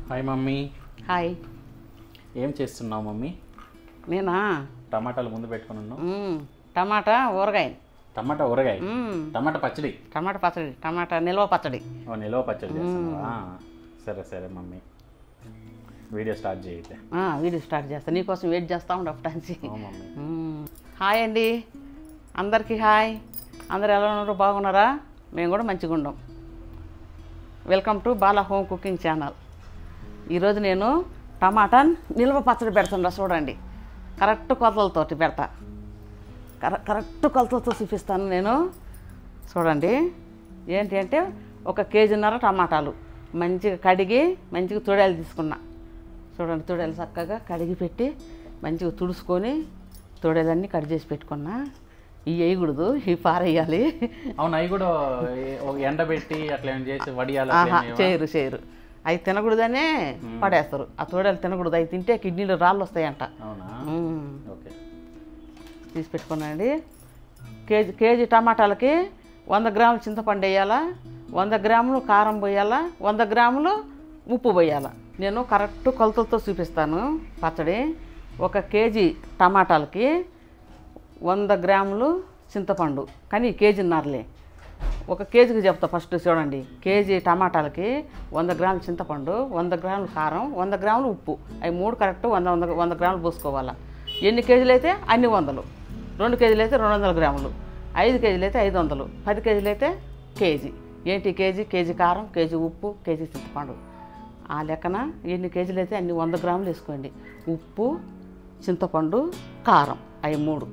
Hi mummy. Hi. ఏం చేస్తున్నావు mummy? నేనా టమాటాలు ముందు పెట్టుకుని ఉన్నావు. టమాటా ఊరగాయ. టమాటా ఊరగాయ, టమాటా పచ్చడి. టమాటా పచ్చడి, టమాటా నిల్వ పచ్చడి. ఓ నిల్వ పచ్చడి చేస్తున్నావా? సరే సరే మమ్మీ, వీడియో స్టార్ట్ చేయైతే. వీడియో స్టార్ట్ చేస్తా, నీకోసం వెయిట్ చేస్తా ఉండే అప్పటానికి. మమ్మీ హాయ్ అండి అందరికీ. హాయ్, అందరు ఎలా ఉన్నారు? బాగున్నారా? మేము కూడా మంచిగా ఉన్నాం. Welcome to Bala home cooking channel. ఈరోజు నేను టమాటా నిల్వ పచ్చడి పెడుతుండా చూడండి. కరెక్ట్ కొలతలతోటి పెడతా, కరెక్ట్ కొలతలతో చూపిస్తాను నేను. చూడండి ఏంటి అంటే 1.5 కేజీన్నర టమాటాలు మంచిగా కడిగి మంచిగా తొడేలు తీసుకున్నా. చూడండి తొడేలు చక్కగా కడిగి పెట్టి మంచిగా తుడుచుకొని తొడేలన్నీ కట్ చేసి పెట్టుకున్నా. ఇవి వేయకూడదు, ఇవి పారేయాలి. అవును, అవి కూడా ఎండబెట్టి అట్లా ఏం చేసి వడియాలి చేయరు. అవి తినకూడదనే పడేస్తారు. ఆ తోడేలు తినకూడదు, అవి తింటే కిడ్నీలో రాళ్ళు వస్తాయంట. తీసి పెట్టుకున్నాండి. కేజీ టమాటాలకి 100 గ్రాములు చింతపండు వేయాలా, 100 గ్రాములు కారం పోయాలా, 100 గ్రాములు ఉప్పు పోయాలా. నేను కరెక్ట్ కొలతలతో చూపిస్తాను పచ్చడి. 1 కేజీ టమాటాలకి 100 గ్రాములు చింతపండు, కానీ కేజీన్నరలే. 1 కేజీకి చెప్తా ఫస్ట్. చూడండి, కేజీ టమాటాలకి 100 గ్రాములు చింతపండు, 100 గ్రాములు కారం, 100 గ్రాములు ఉప్పు, అవి 3 కరెక్ట్ 100 గ్రాములు పోసుకోవాలా. ఎన్ని కేజీలు అయితే అన్ని 100, 2 కేజీలు అయితే 200 గ్రాములు, 5 కేజీలు అయితే 500, 10 కేజీలు అయితే కేజీ. ఏంటి కేజీ కారం, కేజీ ఉప్పు, కేజీ చింతపండు. ఆ లెక్కన ఎన్ని కేజీలు అయితే అన్ని 100 గ్రాములు వేసుకోండి. ఉప్పు, చింతపండు, కారం, అవి 3.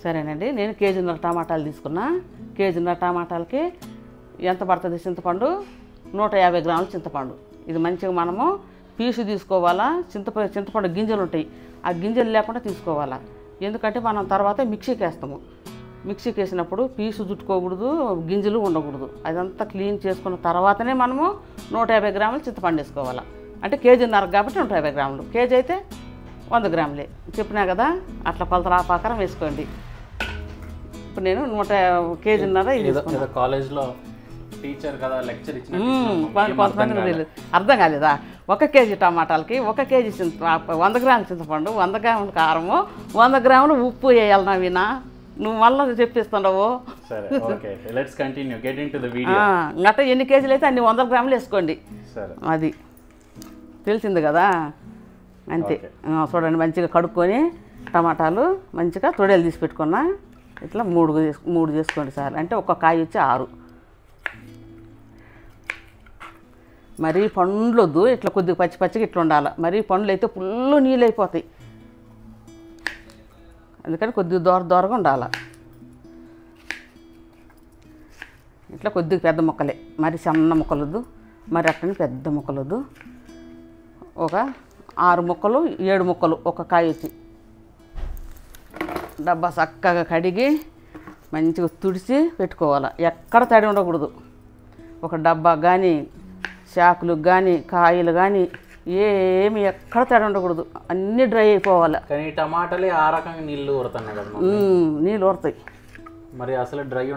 సరేనండి. నేను కేజీన్నర టమాటాలు తీసుకున్నా. కేజీన్నర టమాటాలకి ఎంత పడుతుంది చింతపండు? 150 గ్రాములు చింతపండు. ఇది మంచిగా మనము పీసు తీసుకోవాలా. చింతపండు గింజలు ఉంటాయి, ఆ గింజలు లేకుండా తీసుకోవాలా. ఎందుకంటే మనం తర్వాత మిక్సీకి వేస్తాము. మిక్సీకి వేసినప్పుడు పీసు చుట్టుకోకూడదు, గింజలు ఉండకూడదు. అదంతా క్లీన్ చేసుకున్న తర్వాతనే మనము 150 గ్రాములు చింతపండు వేసుకోవాలా. అంటే కేజీన్నర కాబట్టి 150 గ్రాములు, కేజీ అయితే 100 గ్రాములే చెప్పినా కదా. అట్లా కొలతల ప్రకారం వేసుకోండి. ఇప్పుడు నేను 100 కేజీన్నర కాలేజ్లో టీచర్ కదా లెక్చర్ ఇచ్చిన అర్థం కాలేదా? 1 కేజీ టమాటాలకి 1 కేజీ 100 గ్రాముల చింతపండు, 100 గ్రాముల కారము, 100 గ్రాములు ఉప్పు వేయాలి. నవీనా, నువ్వు మళ్ళీ చెప్పిస్తుండవు. గట్ట ఎన్ని కేజీలు అయితే అన్ని 100 గ్రాములు వేసుకోండి. అది తెలిసింది కదా, అంతే. చూడండి, మంచిగా కడుక్కొని టమాటాలు మంచిగా తొడేలు తీసి పెట్టుకున్నా. ఇట్లా 3 చేసుకోండి సార్. అంటే 1 కాయ వచ్చి 6. మరీ పండ్లు వద్దు, ఇట్లా కొద్దిగా పచ్చిగా ఇట్లా ఉండాలి. మరీ పండ్లు అయితే ఫుల్ నీళ్ళు అయిపోతాయి, అందుకని కొద్దిగా దూరగా ఉండాలి. ఇట్లా కొద్దిగా పెద్ద ముక్కలే, మరి సన్న ముక్కలొద్దు, మరి అట్టని పెద్ద ముక్కలొద్దు. ఒక 6 ముక్కలు 7 ముక్కలు 1 కాయ వచ్చి. డబ్బా చక్కగా కడిగి మంచిగా తుడిచి పెట్టుకోవాలి. ఎక్కడ తడి ఉండకూడదు. ఒక డబ్బా కానీ, చాకులకు కానీ, కాయలు కానీ ఏమి ఎక్కడ తడి ఉండకూడదు. అన్నీ డ్రై అయిపోవాలి. కానీ టమాటాలే ఆ రకంగా నీళ్ళు ఊరుతున్నాయి కదా. నీళ్ళు ఊరుతాయి. మరి అసలు డ్రై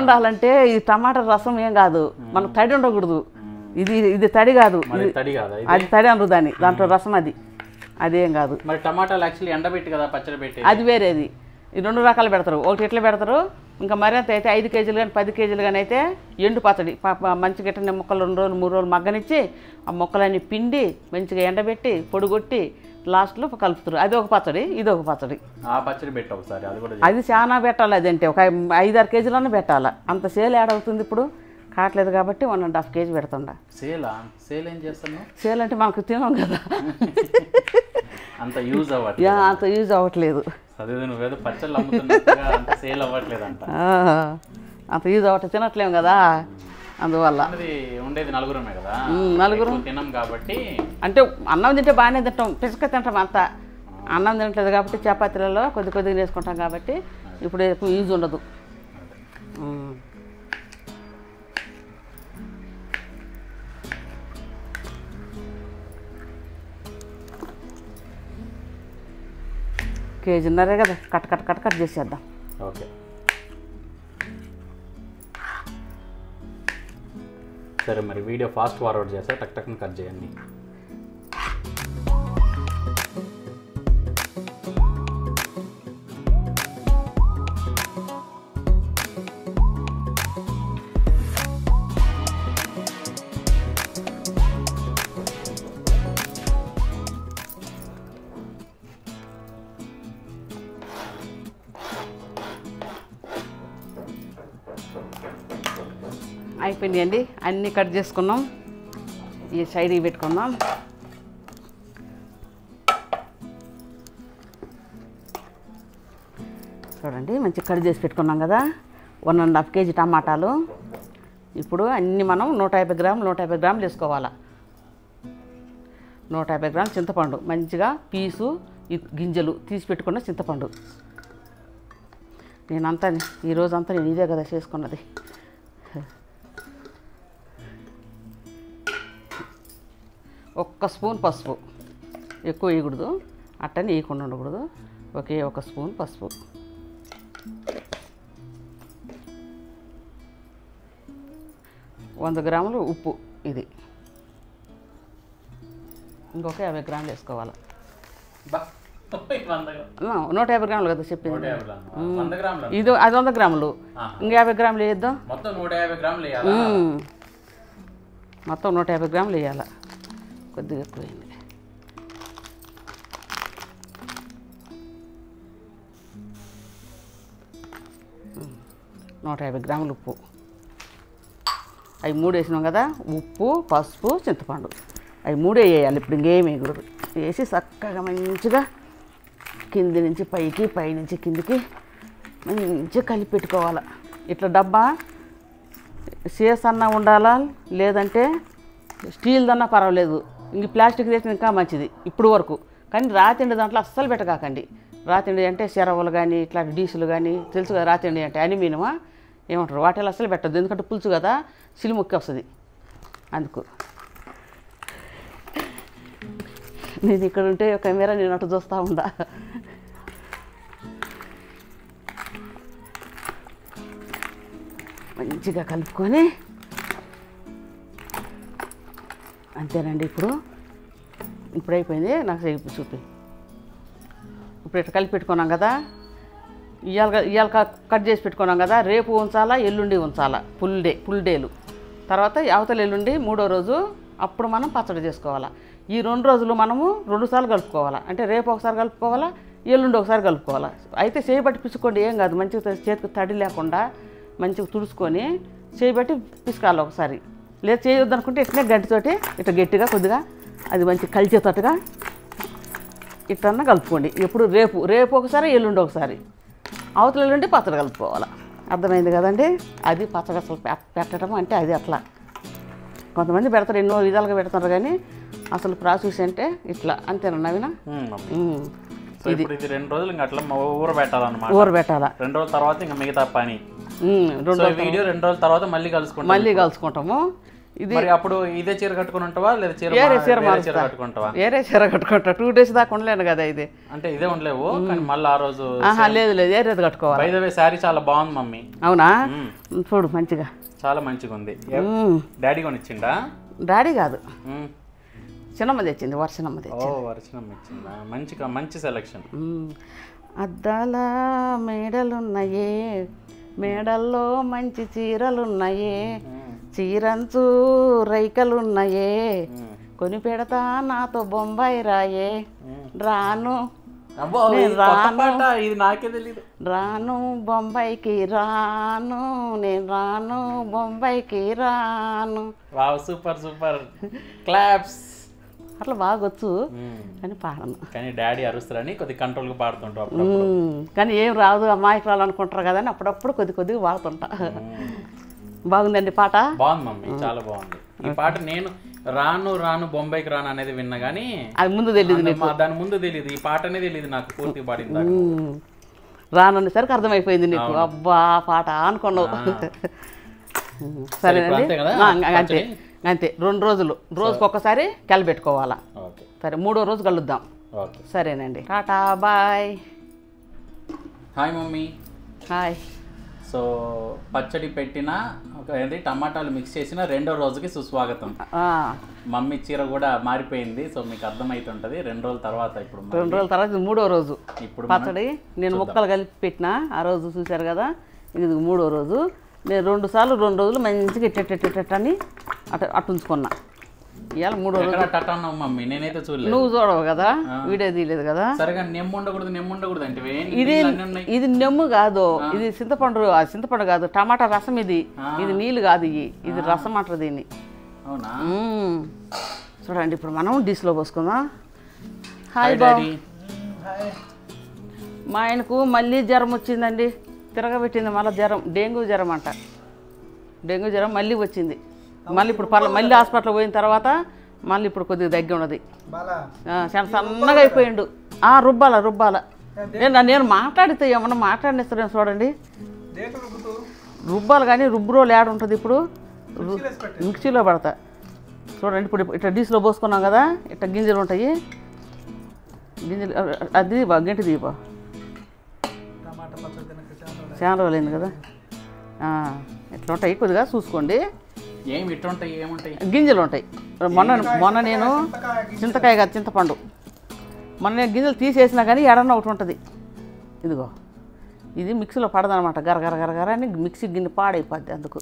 ఉండాలంటే ఈ టమాటా రసం ఏం కాదు, మనకు తడి ఉండకూడదు. ఇది తడి కాదు, అది తడి అనరు దాన్ని, దాంట్లో రసం అదేం కాదు. మరి టమాటాలు యాక్చువల్లీ ఎండబెట్టి కదా పచ్చడి పెట్టి, అది వేరేది. ఈ 2 రకాలు పెడతారు. ఒకటి ఎట్లా పెడతారు, ఇంకా మరింత అయితే 5 కేజీలు కానీ 10 కేజీలు కానీ అయితే ఎండు పచ్చడి మంచిగా గిట్టని మొక్కలు 2 రోజులు 3 రోజులు మగ్గనిచ్చి ఆ మొక్కలన్నీ పిండి మంచిగా ఎండబెట్టి పొడిగొట్టి లాస్ట్లో కలుపుతారు. అది ఒక పచ్చడి, ఇది ఒక పచ్చడి. ఆ పచ్చడి పెట్టి ఒకసారి అది చాలా పెట్టాలి. అదంటే ఒక 5-6 కేజీలన్నా పెట్టాలి. అంత సేల్ యాడ్ అవుతుంది. ఇప్పుడు కావట్లేదు కాబట్టి 1.5 కేజీ పెడుతుండా. సేల్ ఏం చేస్తాను? సేల్ అంటే మనకు తినాం కదా, అంత యూజ్ అవ్వట్లేదు. అంత యూజ్ అవ్వట్లేదు, తినట్లేము కదా. అందువల్ల ఉండేది నలుగురమే కదా, నలుగురు తిన్నాం కాబట్టి. అంటే అన్నం తింటే బాగానే తింటాం, పిసుక తింటాం. అంతా అన్నం తినట్లేదు కాబట్టి చపాతీలలో కొద్దిగా వేసుకుంటాం కాబట్టి ఇప్పుడు ఎక్కువ యూజ్ ఉండదు. కేజీన్నరే కదా, కట్ చేసేద్దాం. ఓకే సరే మరి వీడియో ఫాస్ట్ ఫార్వర్డ్ చేస్తే టక్ టక్ని కట్ చేయండి. అయిపోయిందండి, అన్నీ కట్ చేసుకున్నాం. ఈ సైడ్కి పెట్టుకుందాం. చూడండి మంచిగా కట్ చేసి పెట్టుకున్నాం కదా. 1.5 kg టమాటాలు. ఇప్పుడు అన్నీ మనం 150 గ్రాములు వేసుకోవాలి. 150 గ్రాములు చింతపండు, మంచిగా పీసు గింజలు తీసి పెట్టుకున్న చింతపండు. నేనంతా ఈరోజంతా నేను ఇదే కదా చేసుకున్నది. 1 స్పూన్ పసుపు, ఎక్కువ వేయకూడదు, అట్టని వేయకుండా ఉండకూడదు. ఒకే 1 స్పూన్ పసుపు. వంద గ్రాములు ఉప్పు. ఇది ఇంకొక 50 గ్రాములు వేసుకోవాలి. 150 గ్రాములు కదా చెప్పింది. ఇది అది 100 గ్రాములు, ఇంకా 50 గ్రాములు వేద్దాం. మొత్తం 150 గ్రాములు వేయాలి. కొద్దిగా ఎక్కువైంది. 150 గ్రాములు ఉప్పు. అవి 3 వేసినాం కదా. ఉప్పు, పసుపు, చింతపండు అవి 3 వేయాలి. ఇప్పుడు ఇంకేం వేయకూడదు. వేసి చక్కగా మంచిగా కింది నుంచి పైకి, పై నుంచి కిందికి మంచిగా కలిపి పెట్టుకోవాలి. ఇట్లా డబ్బా సీఎస్ అన్నా ఉండాలా, లేదంటే స్టీల్దన్నా పర్వాలేదు. ఇంక ప్లాస్టిక్ చేసిన ఇంకా మంచిది ఇప్పుడు వరకు. కానీ రాతిండి దాంట్లో అస్సలు పెట్టకాకండి. రాతిండి అంటే చెరవలు కానీ ఇట్లా డీసులు కానీ తెలుసు కదా. రాతిండి అంటే అల్యూమినియమా ఏమంటారు, వాటిలో అస్సలు పెట్టద్దు. ఎందుకంటే పులుసు కదా, సిలిముక్కి వస్తుంది. అందుకు నేను ఇక్కడ ఉంటే కెమెరా నేను అటు చూస్తూ ఉండా. మంచిగా కలుపుకొని అంతేనండి. ఇప్పుడు అయిపోయింది. నాకు చూపి. ఇప్పుడు ఇట్లా కలిపి పెట్టుకున్నాం కదా. ఇవాళ కట్ చేసి పెట్టుకున్నాం కదా. రేపు ఉంచాలా, ఎల్లుండి ఉంచాలా. ఫుల్ డేలు తర్వాత అవతల ఎల్లుండి 3వ రోజు అప్పుడు మనం పచ్చడి చేసుకోవాలా. ఈ 2 రోజులు మనము 2 సార్లు కలుపుకోవాలా. అంటే రేపు ఒకసారి కలుపుకోవాలా, ఎల్లుండి ఒకసారి కలుపుకోవాలా. అయితే చేయబట్టి పిసుకోండి, ఏం కాదు. మంచిగా చేతికి తడి లేకుండా మంచిగా తుడుచుకొని చేయబట్టి పిసుకాలి ఒకసారి. లేదు చేయొద్దు అనుకుంటే ఇట్లనే గట్టితోటి ఇట్లా గట్టిగా కొద్దిగా అది మంచి కలిచేటట్టుగా ఇట్లన్నా కలుపుకోండి. ఎప్పుడు రేపు ఒకసారి, ఎల్లుండి ఒకసారి. అవతల ఎల్లుండి పచ్చడి కలుపుకోవాలి. అర్థమైంది కదండి. అది పచ్చడి అసలు పెట్టడం అంటే అది అట్లా. కొంతమంది పెడతారు, ఎన్నో విధాలుగా పెడతారు, కానీ అసలు ప్రాసెస్ అంటే ఇట్లా. అంతేనా నవీన? ఇది 2 రోజులు ఇంకా అట్లా ఊరబెట్టాలన్నమాట. ఊరబెట్టాలా. 2 రోజుల తర్వాత ఇంకా మిగతా పని. వీడియో 2 రోజుల తర్వాత మళ్ళీ కలుసుకుంటాము. ఇది అప్పుడు ఇదే చీర కట్టుకుని ఉంటావా, లేదా వేరే చీర కట్టుకుంటావా? వేరే చీర కట్టుకుంటా. 2 days దాకా ఉండలేను కదా. ఇది అంటే ఇదే ఉండలేవు, కానీ మళ్ళీ ఆ రోజు లేదు వేరేది కట్టుకోవాలి. బై ద వే శారీ చాలా బాగుంది మమ్మీ. అవునా? చూడు మంచిగా, చాలా మంచిగా ఉంది. డాడీ కొనిచ్చిండా? డాడీ కాదు, చిన్నమ్మ తెచ్చింది. వర్షనమ్మ ఇచ్చిందా? మంచి సెలెక్షన్. అద్దాల మేడలున్నాయే, మేడల్లో మంచి చీరలున్నాయే, చీరంచు రైకలున్నాయే, కొని పెడతా నాతో బొంబాయి రాయే, రాను రాను బొంబాయికి రాను, నేను రాను బొంబాయికి రాను. Super claps. అట్లా బాగొచ్చు కానీ పాడను. కానీ డాడీ అరుస్తారని కొద్ది కంట్రోల్గా పాడుతుంటారు. కానీ ఏం రాదు, అమ్మాయికి రాలనుకుంటారు కదా అని అప్పుడప్పుడు కొద్దిగా పాడుతుంటా. బాగుందండి పాట. బాగుంది మమ్మీ, చాలా బాగుంది ఈ పాట. నేను రాను బొంబాయికి రాను అనేది విన్నా కానీ అది ముందు తెలియదు, దాని ముందు తెలియదు. ఈ పాట అనేది తెలియదు నాకు పూర్తిగా పాడింది. రాననేసరికి అర్థమైపోయింది నీకు. అబ్బా పాట అనుకున్నావు. సరేనండి, అంతే. 2 రోజులు, రోజుకొకసారి కలిపెట్టుకోవాలా. సరే 3వ రోజు కలుద్దాం. సరేనండి, tata bye. Hi mummy. Hi. So పచ్చడి పెట్టిన టమాటాలు మిక్స్ చేసిన రెండో రోజుకి సుస్వాగతం. మమ్మీ చీర కూడా మారిపోయింది. సో మీకు అర్థమవుతుంటది 2 రోజుల తర్వాత. ఇప్పుడు 2 రోజుల తర్వాత 3వ రోజు ఇప్పుడు పచ్చడి నేను ముక్కలు కలిపి పెట్టిన ఆ రోజు చూశారు కదా. ఇది 3వ రోజు. నేను 2 సార్లు 2 రోజులు మంచిగా ఇట్టని అటు ఉంచుకున్నా. ఇవాళ 3వ రోజు మమ్మీ నేనైతే చూడలేదు. నువ్వు చూడవు కదా, వీడియో తీయలేదు కదా. సరిగా నెమ్ము ఉండకూడదు అంటే ఇది నెమ్ము కాదు, ఇది చింతపండు కాదు, టమాటా రసం. ఇది నీళ్ళు కాదు, ఇది రసం అంటారు దీన్ని. అవునా? చూడండి ఇప్పుడు మనం డిష్లో పోసుకుందాం. హాయ్ బాబు. మా ఆయనకు మళ్ళీ జ్వరం వచ్చిందండి, తిరగబెట్టింది మళ్ళీ జ్వరం. డెంగ్యూ జ్వరం అంట. డెంగ్యూ జ్వరం మళ్ళీ వచ్చింది. మళ్ళీ ఇప్పుడు మళ్ళీ హాస్పిటల్ పోయిన తర్వాత మళ్ళీ ఇప్పుడు కొద్దిగా దగ్గర ఉన్నది. చాలా సన్నగా అయిపోయిండు. రుబ్బాల నేను మాట్లాడితే ఏమన్నా మాట్లాడిస్తాను చూడండి. రుబ్బాలు కానీ రుబ్బురోలు యాడ్ ఉంటుంది. ఇప్పుడు మిక్సీలో పడతా చూడండి. ఇప్పుడు ఇట్లా డిష్లో పోసుకున్నాం కదా, ఇట్లా గింజలు ఉంటాయి. గింజలు అది గంటి దీపా చాలా రోజులైంది కదా. ఇట్లా ఉంటాయి, కొద్దిగా చూసుకోండి. గింజలు ఉంటాయి. మొన్న నేను చింతకాయ కాదు చింతపండు, మొన్న నేను గింజలు తీసేసినా కానీ ఎడన్న ఒకటి ఉంటుంది. ఇదిగో ఇది మిక్సీలో పడదనమాట. గరగర అని మిక్సీ గిన్నె పాడైపోద్ది. అందుకు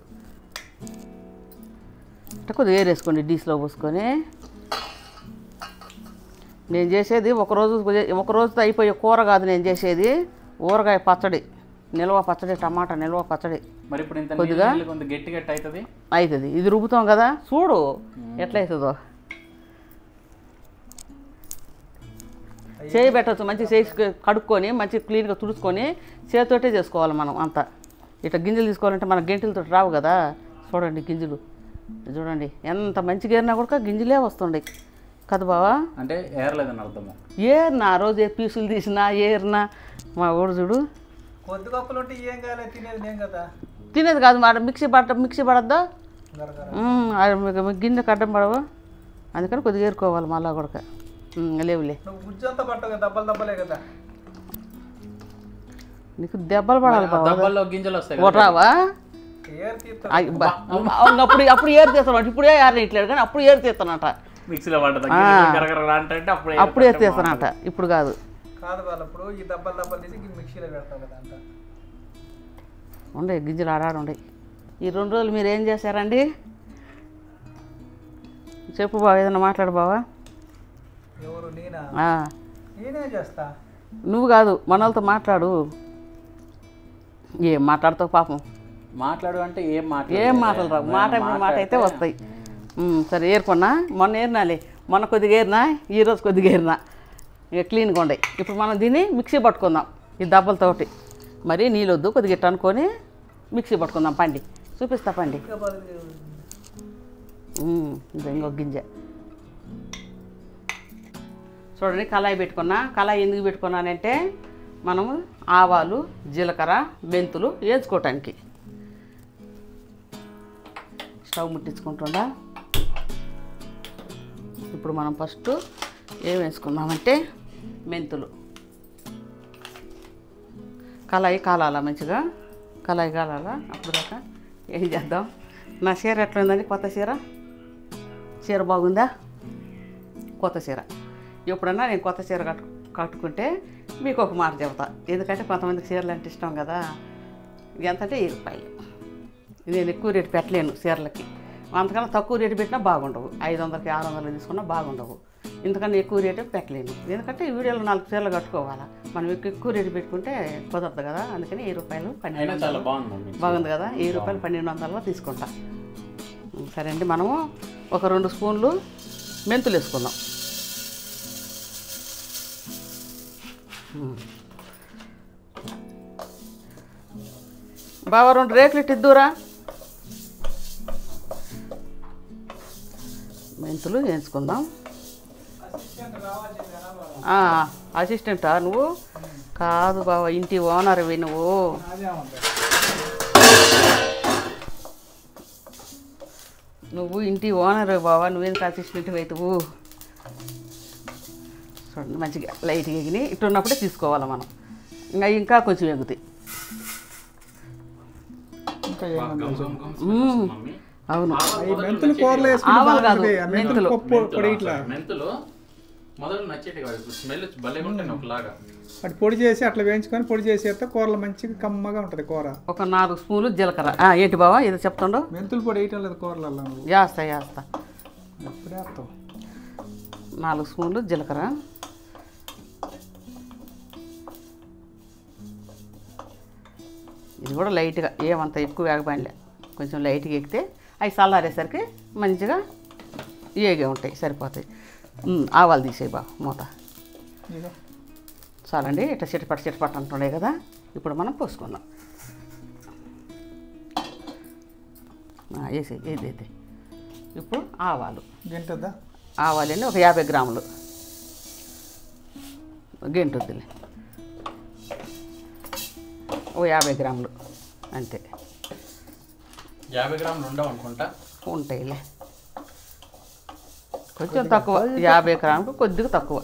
ఇట్లా కొద్దిగా వేరేసుకోండి డిష్లో పోసుకొని. నేను చేసేది ఒక రోజుతో అయిపోయే కూర కాదు. నేను చేసేది ఊరగాయ పచ్చడి, నిల్వ పచ్చడి, టమాటా నిల్వ పచ్చడి. కొద్దిగా అవుతుంది. ఇది రుబ్బుతాం కదా, చూడు ఎట్లా అవుతుందో. చేయి పెట్టచ్చు, మంచి చేసి కడుక్కొని మంచి క్లీన్గా తుడుచుకొని చేతితోటే చేసుకోవాలి మనం అంతా. ఇట్లా గింజలు తీసుకోవాలంటే మన గంటలతో రావు కదా. చూడండి గింజలు చూడండి ఎంత మంచిగా ఏరినా కూడా గింజలే వస్తుండే కదా బావా. అంటే ఏరలేదని అర్థము. ఏరినా ఆ రోజు పీసులు తీసినా ఏరినా మా ఊరు చూడు. తినేది కాదు మాట. మిక్సీ పడద్దా, గిన్నె కడ్డం పడవు. అందుకని కొద్దిగా ఏరుకోవాలి మళ్ళా కూడా. లేవులే నీకు దెబ్బలు పడాలి బాబా. రావా అప్పుడు ఏరు తీస్తాను. ఇప్పుడే ఏరనిట్లేదు కానీ అప్పుడు ఏరు తీస్తానంట. అప్పుడు ఏరు తీస్తానంట, ఇప్పుడు కాదు. ఉండే గింజలు ఆడాడుండే. ఈ 2 రోజులు మీరు ఏం చేశారండి? చెప్పు బావ, ఏదన్నా మాట్లాడు బావా. నువ్వు కాదు, మనలతో మాట్లాడు. ఏం మాట్లాడుతావు పాపం. మాట్లాడు అంటే ఏం మాటలు రావు. మాట అయితే వస్తాయి. సరే ఏరుకున్నా. మొన్న ఏరినాలే, మొన్న కొద్దిగా ఏరినా, ఈరోజు కొద్దిగా ఏరినా. ఇక క్లీన్గా ఉండే. ఇప్పుడు మనం దీన్ని మిక్సీ పట్టుకుందాం ఈ దెబ్బలతోటి. మరి నీళ్ళొద్దు, కొద్దిగా ఇట్ట అనుకొని మిక్సీ పట్టుకుందాం. పండి చూపిస్తా, పండి. ఇంకొక గింజ చూడండి. కళాయి పెట్టుకున్నా. కళాయి ఎందుకు పెట్టుకున్నానంటే మనము ఆవాలు, జీలకర్ర, మెంతులు వేసుకోవటానికి. స్టవ్ ముట్టించుకుంటుండా. ఇప్పుడు మనం ఫస్ట్ ఏం వేసుకుందామంటే మెంతులు. కళాయి కాలాలా మంచిగా, కళాయి కాలాలా. అప్పుడు దాకా ఏం చేద్దాం. నా చీర ఎట్లా ఉందండి? కొత్త చీర బాగుందా? కొత్త చీర. ఎప్పుడన్నా నేను కొత్త చీర కట్టుకుంటే మీకు ఒక మాట చెబుతా. ఎందుకంటే కొంతమందికి చీరలు అంటే ఇష్టం కదా. ఎంతంటే 10 రూపాయలు. నేను ఎక్కువ రేటు పెట్టలేను చీరలకి. అంతకన్నా తక్కువ రేటు పెట్టినా బాగుండవు. 500కి 600 తీసుకున్నా బాగుండవు. ఇంతకన్నా ఎక్కువ రేటు పెట్టలేను. ఎందుకంటే ఈ వీడియోలో 4 చీరలు కట్టుకోవాలా. మనం ఎక్కువ రేటు పెట్టుకుంటే కుదరదు కదా. అందుకని 1000 రూపాయలు 1200 బాగుంది కదా. 1000 రూపాయలు 1200లో తీసుకుంటా. సరే అండి, మనము ఒక 2 స్పూన్లు మెంతులు వేసుకుందాం. బాగా 2 రేకులు ఇద్దురా. మెంతులు వేయించుకుందాం. అసిస్టెంటా నువ్వు? కాదు బావ, ఇంటి ఓనర్వి నువ్వు. ఇంటి ఓనర్ బావా, నువ్వేందుకు అసిస్టెంట్ అవుతావు? చూడండి మంచిగా లైట్గా ఎగిని ఇట్లున్నప్పుడే తీసుకోవాలి మనం. ఇంకా కొంచెం ఎగుతాయి. అవును, మెంతులు కూరలు ఆవాలు కాదు, మెంతులు. మెంతులు మొదలు నచ్చేటి కాదు, స్మెల్ భలే ఉంటాయి ఒకలాగా. అటు పొడి చేసి అట్లా వేయించుకొని పొడి చేసేస్తే కూరలు మంచిగా కమ్మగా ఉంటుంది కూర. ఒక 4 స్పూన్లు జీలకర్ర. ఏంటి బావా ఏదో చెప్తుండో? మెంతులు పొడి వేయటం లేదు కూరలలో. వేస్తా ఎప్పుడు వేస్తావు? 4 స్పూన్లు జీలకర్ర. ఇది కూడా లైట్గా, ఏమంత ఎక్కువ వేగబాండలే, కొంచెం లైట్గా ఎక్కితే అవి చల్లారేసరికి మంచిగా ఏగే ఉంటాయి, సరిపోతాయి. ఆవాలు తీసేయి బావ మూత. చాలండి, ఇట్లా చిటపట అంటుండే కదా. ఇప్పుడు మనం పోసుకుందాం. వేసి ఏదైతే ఇప్పుడు ఆవాలు గంటద్దా? ఆవాలండి ఒక 50 గ్రాములు. గంటొద్దులే, ఓ 50 గ్రాములు అంతే. 50 గ్రాములు ఉండవు అనుకుంటా. ఉంటాయిలే, కొంచెం తక్కువ. 50 గ్రాములు కొద్దిగా తక్కువ.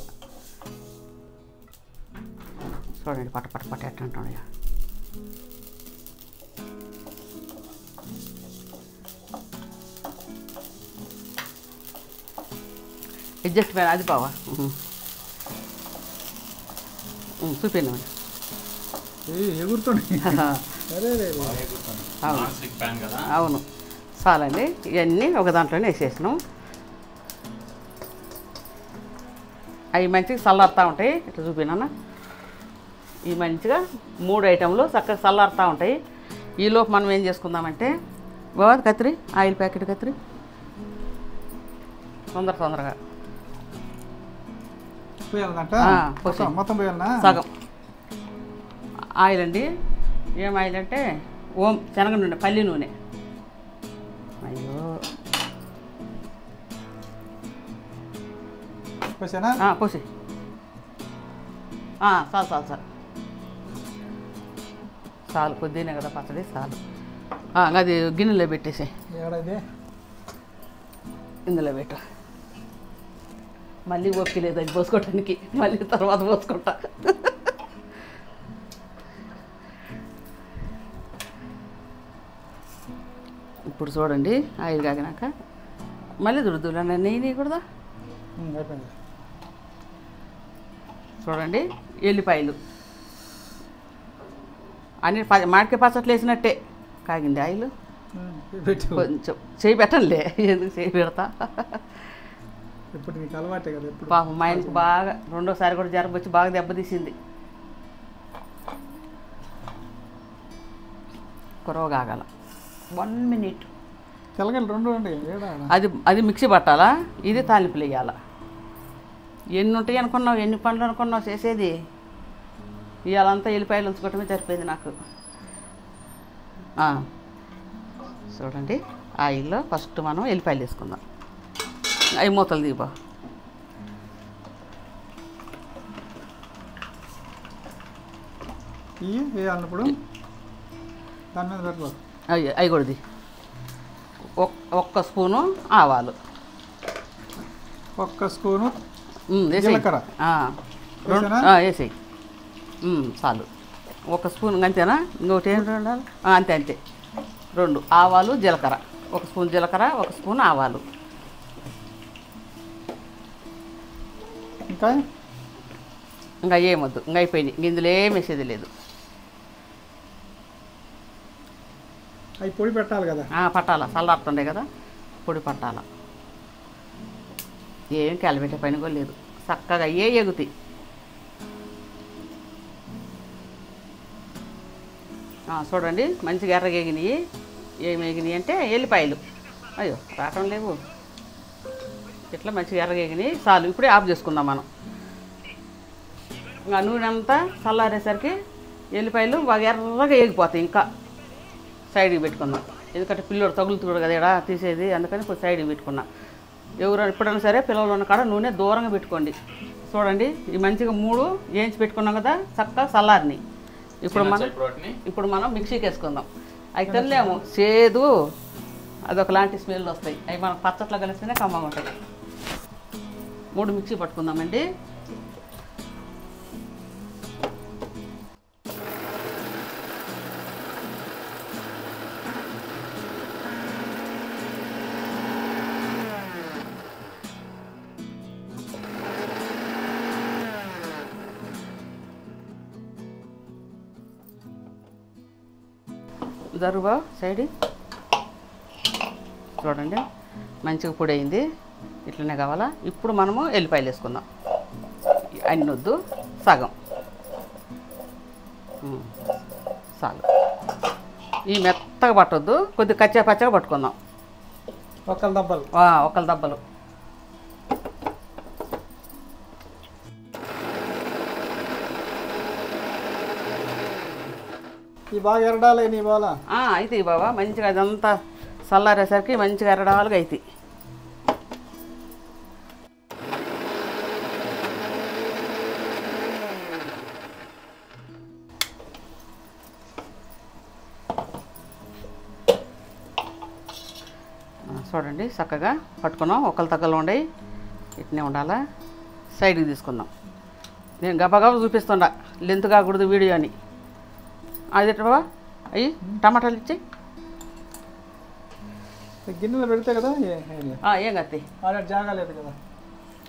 చూడండి పట్ట ఎట్లా అంటున్నాయా. అడ్జస్ట్ పైన అది బావా చూపించండి. అవును, చాలండి. ఇవన్నీ ఒక దాంట్లోనే వేసేసినాం. అవి మంచిగా చల్లారుతూ ఉంటాయి. ఇట్లా చూపినా, ఇవి మంచిగా 3 ఐటెంలు చక్కగా చల్లారుతూ ఉంటాయి. ఈలోపు మనం ఏం చేసుకుందామంటే బాగా కత్తిరి, ఆయిల్ ప్యాకెట్ కత్తిరి, తొందరగా సగం ఆయిల్ అండి. ఏం ఆయిల్ అంటే శనగ నూనె, పల్లి నూనె. అయ్యో పోసి చాలు, కొద్దినే కదా పచ్చడి, చాలు. అది గిన్నెలో పెట్టేసి ఇందులో పెట్టు. మళ్ళీ ఓపిక లేదు అది పోసుకోవటానికి, మళ్ళీ తర్వాత పోసుకుంటా. ఇప్పుడు చూడండి, ఆయిల్ కాగినాక మళ్ళీ దురదులు నెయ్యి నీయకూడదా? చూడండి, ఎల్లిపాయలు అన్ని మామిడికాయ పచ్చట్లు వేసినట్టే కాగింది ఆయిల్. కొంచెం చేయి పెట్టండిలే, ఎందుకు చేయి పెడతా. పాపం మా ఆయనకి బాగా రెండోసారి కూడా జ్వరం వచ్చి బాగా దెబ్బతీసింది. కురవగాగల 1 మినిట్. అది మిక్సీ పట్టాలా, ఇది తాలింపులు వేయాలా. ఎన్ని ఉంటాయి అనుకున్నావు, ఎన్ని పనులు అనుకున్నావు చేసేది. ఇవాళంతా ఎల్లిపాయలు ఉంచుకోవటమే సరిపోయింది నాకు. చూడండి, ఆయిల్లో ఫస్ట్ మనం ఎల్లిపాయలు వేసుకుందాం. అవి మూతలు దిగుబా. అవి కూడాది. 1 స్పూను ఆవాలు, 1 స్పూను వేసేయి, చాలు. 1 స్పూన్ అంతేనా? ఇంకొకటి ఏం ఉండాలి? అంతే 2 ఆవాలు, జీలకర్ర. 1 స్పూన్ జీలకర్ర, 1 స్పూన్ ఆవాలు. ఇంకా ఏమొద్దు, ఇంకా అయిపోయింది. ఇందులో ఏం వేసేది లేదు. అవి పొడి పెట్టాలి కదా? పట్టాలా, చల్లారుతుండే కదా, పొడి పట్టాలా. ఏం కలిపెట్టే పని కూడా లేదు, చక్కగా ఎగుతాయి. చూడండి, మంచిగా ఎర్రగా ఎగినాయి. ఏమి ఎగినాయి అంటే ఎల్లిపాయలు. అయ్యో రావటం లేవు. ఇట్లా మంచిగా ఎర్రగా ఎగినాయి, చాలు. ఇప్పుడే ఆఫ్ చేసుకుందాం మనం. ఇంకా నూనె అంతా చల్లారేసరికి ఎల్లిపాయలు బాగా ఎర్రగా ఎగిపోతాయి. ఇంకా సైడ్కి పెట్టుకుందాం, ఎందుకంటే పిల్లడు తగులుతుడు కదా ఇక్కడ తీసేది, అందుకని కొంచెం సైడ్కి పెట్టుకున్నా. ఎవరైనా ఎప్పుడైనా సరే పిల్లలు ఉన్న కాడ నూనె దూరంగా పెట్టుకోండి. చూడండి, ఈ మంచిగా 3 వేయించి పెట్టుకున్నాం కదా, చక్కగా చల్లారిని. ఇప్పుడు మనం మిక్సీకి వేసుకుందాం. అవి తినలేము, చేదు, అదొకలాంటి స్మెల్ వస్తాయి. అవి మనం పచ్చట్లో కలిస్తేనే కమ్మగా ఉంటాయి. 3 మిక్సీ పట్టుకుందామండి. జరుగు సైడ్ చూడండి మంచిగా పొడి అయింది. ఇట్లనే కావాలా. ఇప్పుడు మనము ఎల్లిపాయలు వేసుకుందాం. అన్ని వద్దు, సగం చాలు. ఈ మెత్తగా పట్టొద్దు, కొద్దిగా కచ్చా పచ్చగా పట్టుకుందాం. ఒక్కల దబ్బలు ఒకళ్ళ దబ్బలు. ఈ బాగా ఎరడాలి నీ బాల అయితే బాబా మంచిగా అదంతా చల్లారేసరికి మంచిగా ఎరడాలుగా అవుతాయి. చూడండి చక్కగా పట్టుకున్నాం. ఒకళ్ళ తగ్గలు ఉండయి, ఇట్నే ఉండాలా. సైడ్కి తీసుకుందాం. నేను గబగబా చూపిస్తుండా, లెంత్ కాకూడదు వీడియో అని. అది బాబా అయ్యి టమాటాలు ఇచ్చి గిన్నెలో పెడితే కదా ఏం కత్తి జాగా లేదు కదా.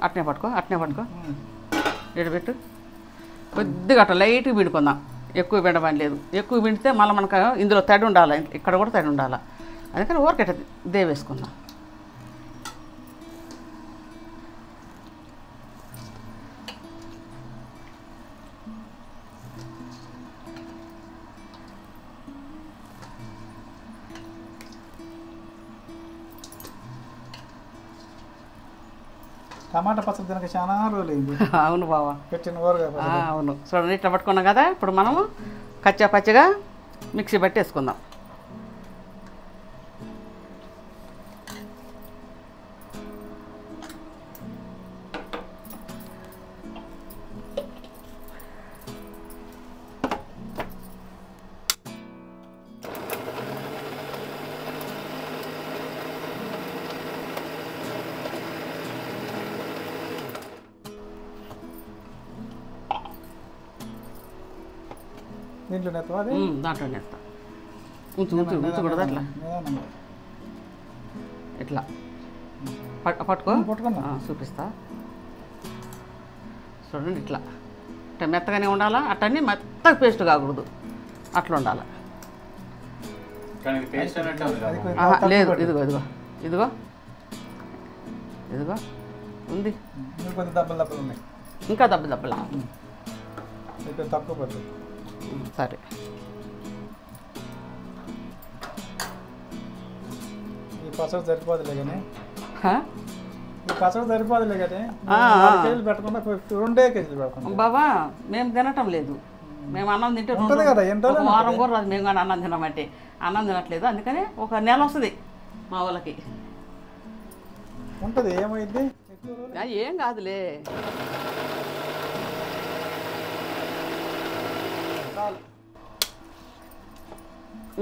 అట్నే పట్టుకో పెట్టు. కొద్దిగా అట్లా లైట్గా పిండుకుందాం. ఎక్కువ పిండమని లేదు. ఎక్కువ పిండితే మళ్ళీ మనకు ఇందులో తడి ఉండాలి, ఇక్కడ కూడా తడి ఉండాలి. అందుకని ఊరికట్ట దేవేసుకుందాం. టమాటా పచ్చడి తినక చాలా రోజులైంది. అవును బావా, పెట్టిన ఊరుగా. అవును. చూడండి ఇట్లా పట్టుకున్నాం కదా. ఇప్పుడు మనము కచ్చా పచ్చగా మిక్సీ బట్టి వేసుకుందాం. దీంట్లో దాంట్లో నేస్తా. ఉంచకూడదు అట్లా. ఇట్లా పట్టుకో చూపిస్తా. చూడండి ఇట్లా మెత్తగానే ఉండాలా. అట్టని మెత్తగా పేస్ట్ కాకూడదు, అట్లా ఉండాలి. లేదు ఇదిగో ఇదిగో ఇదిగో ఇదిగో ఉంది. ఇంకా దెబ్బలా తక్కువ పడుతుంది. సరే ఈ పచ్చడి సరిపోదులే కానీ కేజీలు పెట్టకుండా 2 కేజీలు పెట్టుకుంటాం. బాబా మేము తినటం లేదు. మేము అన్నం తింటే వారం కూడా రాదు. మేము కానీ అన్నం తినమంటే అన్నం తినట్లేదు. అందుకని ఒక నెల వస్తుంది మా వాళ్ళకి. ఉంటుంది ఏమైంది ఏం కాదులే.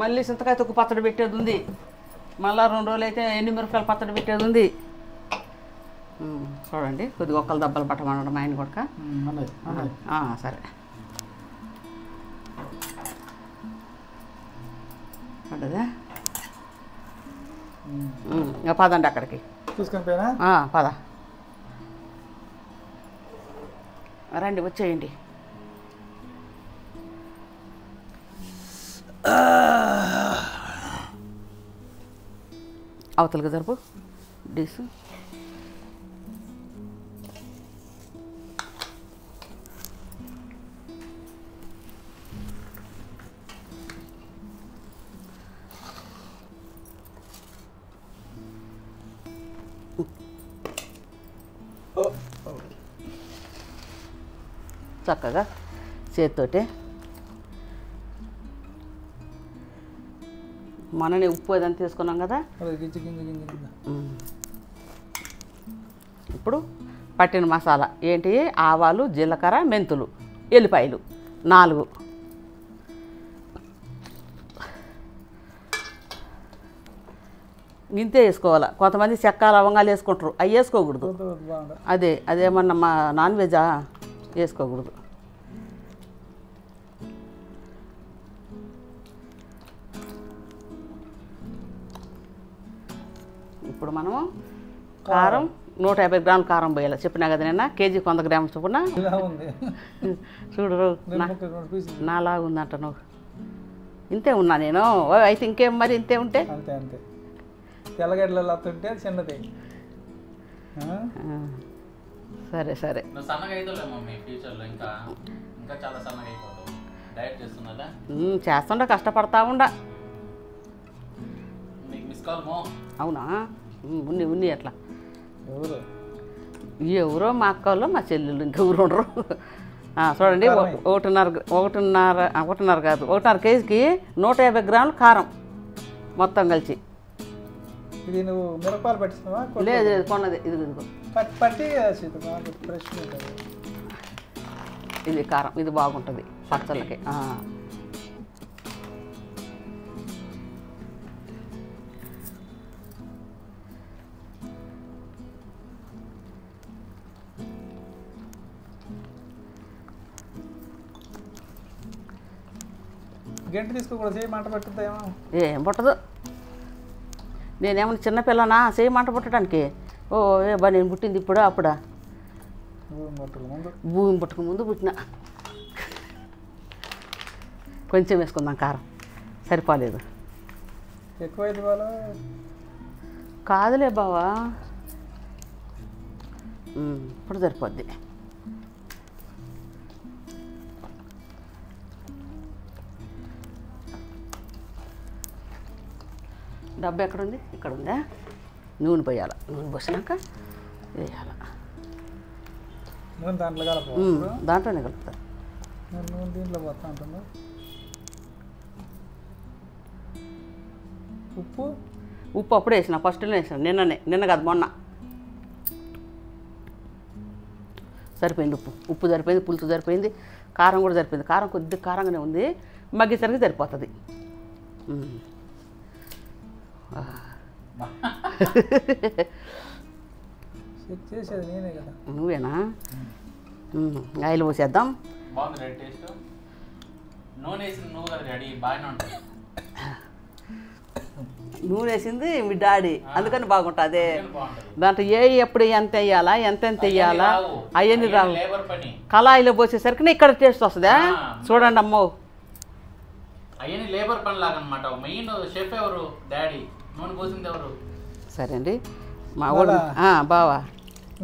మళ్ళీ చింతకాయ తొక్కు పచ్చడి పెట్టేది ఉంది. మళ్ళీ 2 రోజులు అయితే ఎండుమిరపకాయలు పచ్చడి పెట్టేది ఉంది. చూడండి కొద్దిగా ఒక్కలు దెబ్బలు పట్టమన్నాడు మా ఆయన కొడుక. సరే పడ్డదా? ఇంకా పదండి అక్కడికి తీసుకొని పోయినా. పద రండి, వచ్చేయండి. అవతలకి జరుపు డిస్. చక్కగా చేతితోటే మననే ఉప్పు అదంతా తీసుకున్నాం కదా. ఇప్పుడు పట్టిన మసాలా ఏంటి? ఆవాలు, జీలకర్ర, మెంతులు, ఎల్లిపాయలు 4. ఇంతే వేసుకోవాలి. కొంతమంది చెక్క లవంగాలు వేసుకుంటారు, అవి వేసుకోకూడదు. అదేమన్నా మా నాన్ వెజా వేసుకోకూడదు. ఇప్పుడు మనము కారం 150 గ్రాముల కారం పోయాలి. చెప్పినా కదా నిన్న కేజీకి 100 గ్రాములు చొప్పున. చూడు నాలా ఉందంట. నువ్వు ఇంతే ఉన్నా నేను. అయితే ఇంకేం మరి ఇంతే ఉంటే. అంతే అంతే. తెల్లగడ్డలు వస్తుంటే చిన్నది. సరే సరే. నువ్వు సన్నగా అవుతావులే మమ్మీ ఫ్యూచర్లో, ఇంకా ఇంకా చాలా సన్నగా అయిపోతావు. డైట్ చేస్తున్నదా? చేస్తుండ కష్టపడతా ఉండ. నీకు మిస్ కాల్ మో. అవునా? ఉన్ని అట్లా. ఎవరు? ఎవరో మా అక్కలు మా చెల్లెళ్ళు ఇంకెవరు ఉండరు. చూడండి 1.5 కాదు 1.5 కేజీకి 150 గ్రాములు కారం మొత్తం కలిసి. ఇది నువ్వు మిరపాలు పట్టిస్తున్నావా? లేదు లేదు కొన్నది. ఇదిగో పట్టి ఫ్రెష్. ఇది కారం, ఇది బాగుంటుంది పచ్చళ్ళకి. గంట తీసుకోకూడదు, చేయి మంట పట్టుద్దామో. ఏం పుట్టదు. నేనేమన్నా చిన్నపిల్లనా చేయి మంట పుట్టడానికి? ఓ ఏ బా నేను పుట్టింది ఇప్పుడు అప్పుడా? భూమి పుట్టక ముందు పుట్టిన. కొంచెం వేసుకుందాం కారం, సరిపోలేదు. ఎక్కువైంది వాళ్ళ. కాదులే బావా, ఇప్పుడు సరిపోద్ది. డబ్బు ఎక్కడుంది? ఇక్కడ ఉందా? నూనె పోయాలి. నూనె పోసినాక వేయాల. దాంట్లోనే కలుపుతా. దీంట్లో పోతా ఉంటుంది. ఉప్పు అప్పుడే వేసిన, ఫస్ట్లో వేసిన. నిన్న కాదు మొన్న. సరిపోయింది ఉప్పు సరిపోయింది, పులుసు సరిపోయింది, కారం కూడా సరిపోయింది. కారం కొద్దిగా కారంగానే ఉంది, మగ్గేసరికి సరిపోతుంది. చేసేది నేనే కదా. నువ్వేనా? ఆయిల్ పోసేద్దాం. నూనె వేసింది మీ డాడీ, అందుకని బాగుంటుంది. దాంట్లో ఎప్పుడు ఎంత వేయాలా, ఎంత వేయాలా అవన్నీ రావు. కళాయిలో పోసేసరికి ఇక్కడ టేస్ట్ వస్తుందా? చూడండి అమ్మో. అవన్నీ లేబర్ పని లాగా అనమాట. మెయిన్ షెఫ్ ఎవరు? డాడీ. నూనె పోసింది ఎవరు? సరే అండి మా ఊళ్ళో బావా.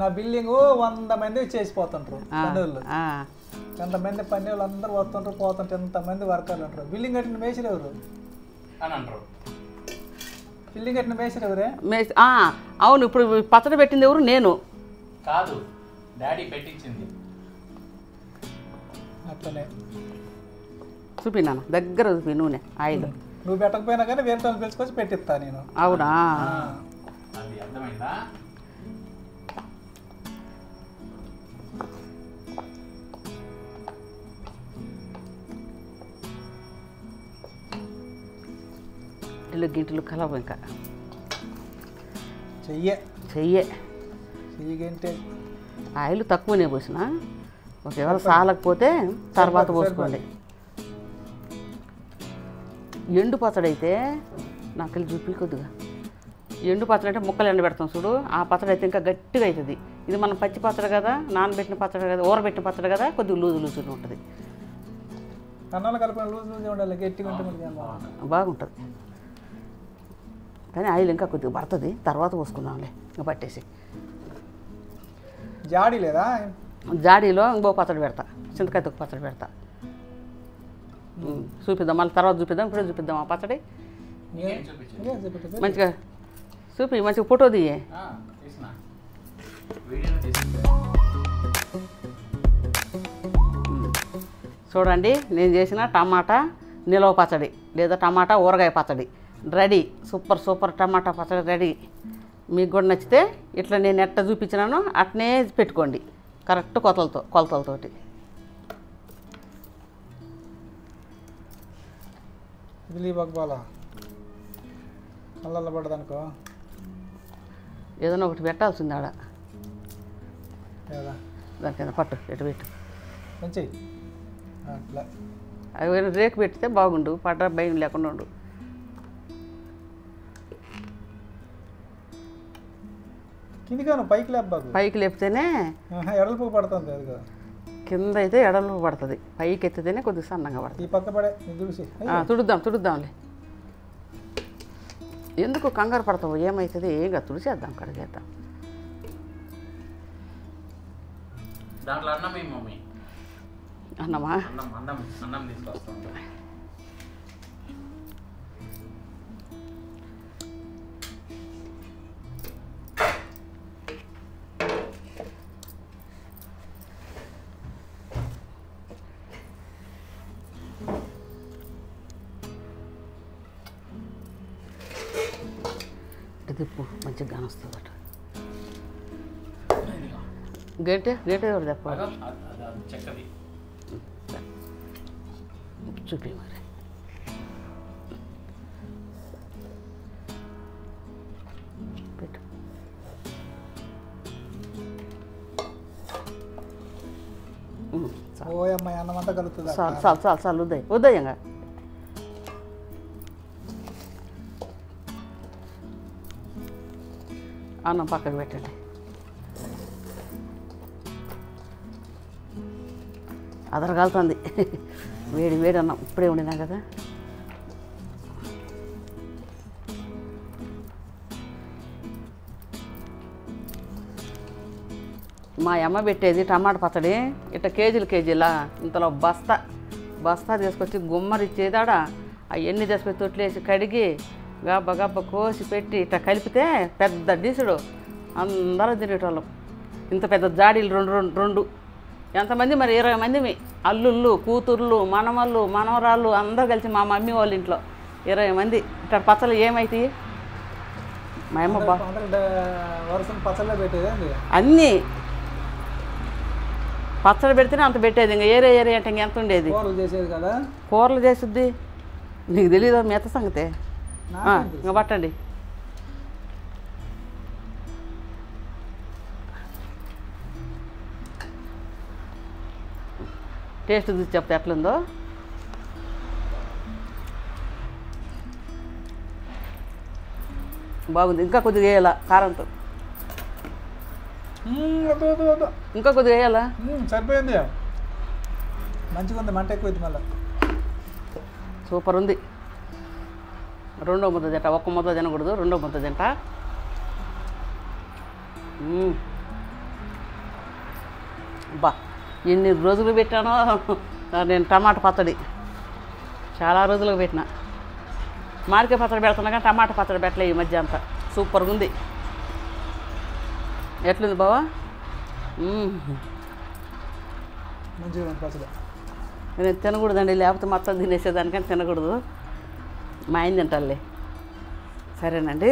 నా బిల్డింగ్ 100 మంది చేసిపోతుంటారు పనులు. 100 మంది పని వాళ్ళు అందరూ వస్తుంటారు పోతుంటారు. ఎంతమంది వర్కర్లు ఉంటారు. బిల్డింగ్ కట్టిన మేసరు ఎవరు అని అంటారు. బిల్డింగ్ కట్టిన మేసరు ఎవరే? అవును. ఇప్పుడు పచ్చడి పెట్టింది ఎవరు? నేను కాదు, డాడీ పెట్టించింది. అట్లనే చూపినా దగ్గర చూపి నూనె ఆయిల్. నువ్వు పెట్టకపోయినా కానీ వేరే వాళ్ళు పిలుచుకొచ్చి పెట్టిస్తా నేను. అవునా? అది అర్థమైందా? గింటలు కలవ ఇంకా చెయ్యే గంటే ఆయిల్ తక్కువనే పోసిన. ఒకవేళ సాలకపోతే తర్వాత పోసుకోండి. ఎండు పచ్చడి అయితే నాకు వెళ్ళి చూపి కొద్దిగా. ఎండు పచ్చడి అంటే ముక్కలు ఎండబెడతాం చూడు, ఆ పచ్చడి అయితే ఇంకా గట్టిగా అవుతుంది. ఇది మనం పచ్చి పచ్చడి కదా, నానబెట్టిన పచ్చడి కదా, ఊరబెట్టిన పచ్చడి కదా, కొద్దిగా లూజుగా ఉంటుంది. అన్నాలు కలిపిన లూజు ఉండాలి, గట్టిగా ఉంటుంది, బాగుంటుంది. కానీ ఆయిల్ ఇంకా కొద్దిగా పడుతుంది, తర్వాత పోసుకుందాంలే ఇంకా పట్టేసి. జాడీ లేదా? జాడీలో ఇంకో పచ్చడి పెడతా, చింతకాయ తొక్కు పచ్చడి పెడతా. చూపిద్దాం, మళ్ళీ తర్వాత చూపిద్దాం. ఇప్పుడే చూపిద్దాం ఆ పచ్చడి. మంచిగా చూపి, మంచిగా ఫోటో దియ్యే. చూడండి నేను చేసిన టమాటా నిలవ పచ్చడి లేదా టమాటా ఊరగాయ పచ్చడి రెడీ. సూపర్ టమాటా పచ్చడి రెడీ. మీకు కూడా నచ్చితే ఇట్లా నేను ఎట్ట చూపించినాను అట్నే పెట్టుకోండి, కరెక్ట్ కొలతలతోటి. ఇడ్లీ బగ్బాలా అల్ల పడదనుకో, ఏదైనా ఒకటి పెట్టాల్సింది ఆడ. దాని కింద పట్టు, ఎటు పెట్టు మంచి అట్లా. అవి రేకు పెడితే బాగుండు, పడ్డ భయం లేకుండా ఉండు. కిందికి పైకి లేపాకు. పైకి లేపితేనే ఎడల్పు పడుతుంది. అది కింద అయితే ఎడలు పడుతుంది, పైకి ఎత్తితేనే కొద్దిగా సన్నంగా పడుతుంది. ఈ పక్క పడే తుడిసి తుడుద్దాంలే. ఎందుకు కంగారు పడతావు? ఏమవుతుంది? ఏంగా తుడిచేద్దాం, కడిగేద్దాం. దాంట్లో అన్నం ఏమి మమ్మీ? అన్నమా? అన్నం తీసుకొస్తాం. తిప్పు, మంచిగా కానొస్తుందట. గంటే ఎవరు చెప్పాలి? చెక్కది చూపి మరి. పెట్టు. ఓయమ్మాయి అన్నమంతా కలుగుతుంది. చాలు ఉదయంగా అన్నం పక్కకు పెట్టండి. అదరగాలుతుంది. వేడి అన్నం ఇప్పుడే వండినా కదా. మా అమ్మ పెట్టేది టమాటా పచ్చడి ఇట్లా కేజీలా ఇంతలో బస్తా తీసుకొచ్చి గుమ్మరిచ్చేదాడ అవన్నీ తీసుకొచ్చి తొట్లేసి కడిగి గబ్బ కోసి పెట్టి ఇట్లా కలిపితే పెద్ద డీసుడు అందరూ తినేటోళ్ళం. ఇంత పెద్ద జాడీలు రెండు ఎంతమంది మరి 20 మంది అల్లుళ్ళు, కూతుర్లు, మనమళ్ళు, మనవరాళ్ళు అందరూ కలిసి మా మమ్మీ వాళ్ళ ఇంట్లో 20 మంది. ఇట్లా పచ్చళ్ళు ఏమైతాయి? మా అమ్మ అన్నీ పచ్చడి పెడితేనే అంత పెట్టేది. ఇంకా ఏరే అంటే ఇంకెంత ఉండేది? కూరలు చేసిద్ది. నీకు తెలీదా మిగతా సంగతే? ఇంకా పట్టండి. టేస్ట్ చూసి చెప్తే ఎట్లుందో. బాగుంది. ఇంకా కొద్దిగా వేయాలా కారంతో, ఇంకా కొద్దిగా వేయాలా. సరిపోయింది, మంచిగా ఉంది. మంట ఎక్కువ మళ్ళీ. సూపర్ ఉంది. రెండో ముద్ద తింట, ఒక్క ముద్ద తినకూడదు, రెండో ముద్ద తింట. బా ఎన్ని రోజులు పెట్టానో నేను టమాటా పచ్చడి. చాలా రోజులకు పెట్టిన. మామిడికాయ పచ్చడి పెడుతున్నా కానీ టమాటా పచ్చడి పెట్టలే ఈ మధ్య అంతా. సూపర్గా ఉంది. ఎట్లుంది బావా? నేను తినకూడదండి, లేకపోతే మొత్తం తినేసేదానికని తినకూడదు. మా ఆయన తింటాలే. సరేనండి,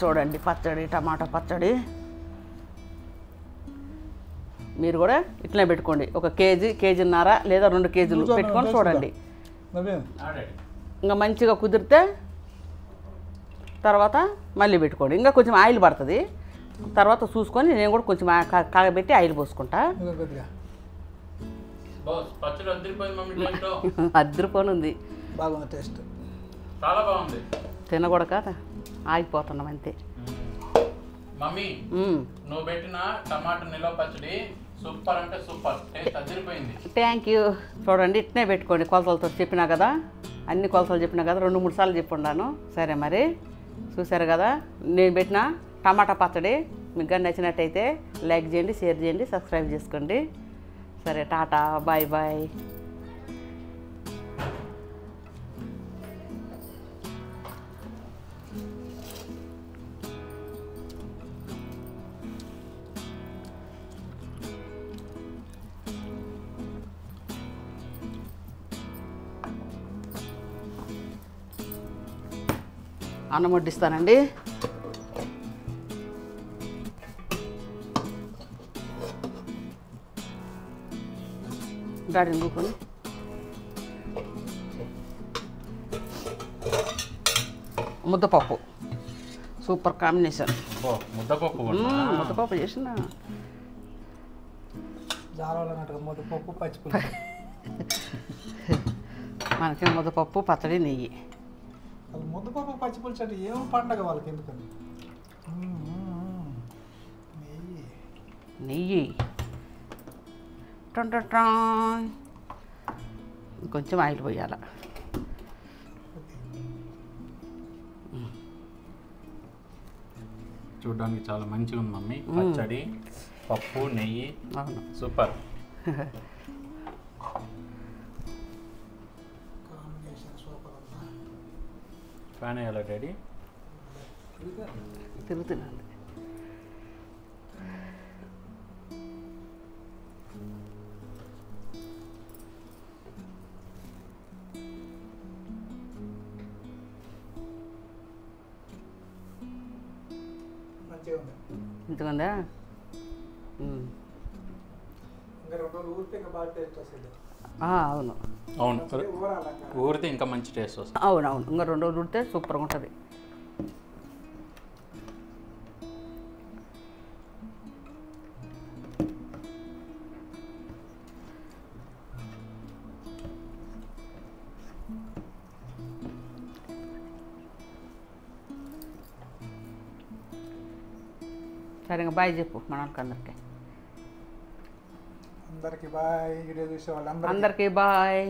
చూడండి పచ్చడి, టమాటా పచ్చడి. మీరు కూడా ఇట్లనే పెట్టుకోండి. ఒక కేజీన్నర లేదా 2 కేజీలు పెట్టుకొని చూడండి. ఇంకా మంచిగా కుదిరితే తర్వాత మళ్ళీ పెట్టుకోండి. ఇంకా కొంచెం ఆయిల్ పడుతుంది, తర్వాత చూసుకొని నేను కూడా కొంచెం కాగబెట్టి ఆయిల్ పోసుకుంటా. అద్దరిపోని ఉంది. బాగుంది, టేస్ట్ చాలా బాగుంది. తినకూడక ఆగిపోతున్నాం అంతే. మమ్మీ నువ్వు పెట్టిన టమాటా నిలవ పచ్చడి సూపర్ అంటే సూపర్, టేస్ట్ అదిరిపోయింది. Thank you. చూడండి ఇట్నే పెట్టుకోండి. కొలతలతో చెప్పినా కదా, అన్ని కొలతలు చెప్పినా కదా, 2-3 సార్లు చెప్పున్నాను. సరే మరి చూసారు కదా నేను పెట్టిన టమాటా పచ్చడి. మీకు కానీ నచ్చినట్టయితే లైక్ చేయండి, షేర్ చేయండి, సబ్స్క్రైబ్ చేసుకోండి. సరే, టాటా, బాయ్ బాయ్. అన్నం వడ్డిస్తానండి. డాడీని కూకొని ముద్దపప్పు సూపర్ కాంబినేషన్. ముద్దపప్పు చేసిన మనకి ముద్దపప్పు, పచ్చడి, నెయ్యి. ముద్దపప్పు పచ్చిపులుసు అంటే ఏం పండగ వాళ్ళకి, ఎందుకని నెయ్యి కొంచెం ఆయిల్ పోయాల. చూడడానికి చాలా మంచిగా ఉంది మమ్మీ. పచ్చడి, పప్పు, నెయ్యి, సూపర్. ఫ్యాన్ వేయాలా డాడీ? తిరుగుతున్నాను. ఇంతకుందా? అవును అవును, ఊరితే ఇంకా మంచి టేస్ట్ వస్తుంది. అవునవును, ఇంకా 2 రోజులు ఉడితే సూపర్గా ఉంటుంది. సరే, ఇంకా బాయ్ చెప్పు మనకి అందరికీ బాయ్. వీడియో చూసే వాళ్ళందరికీ బాయ్.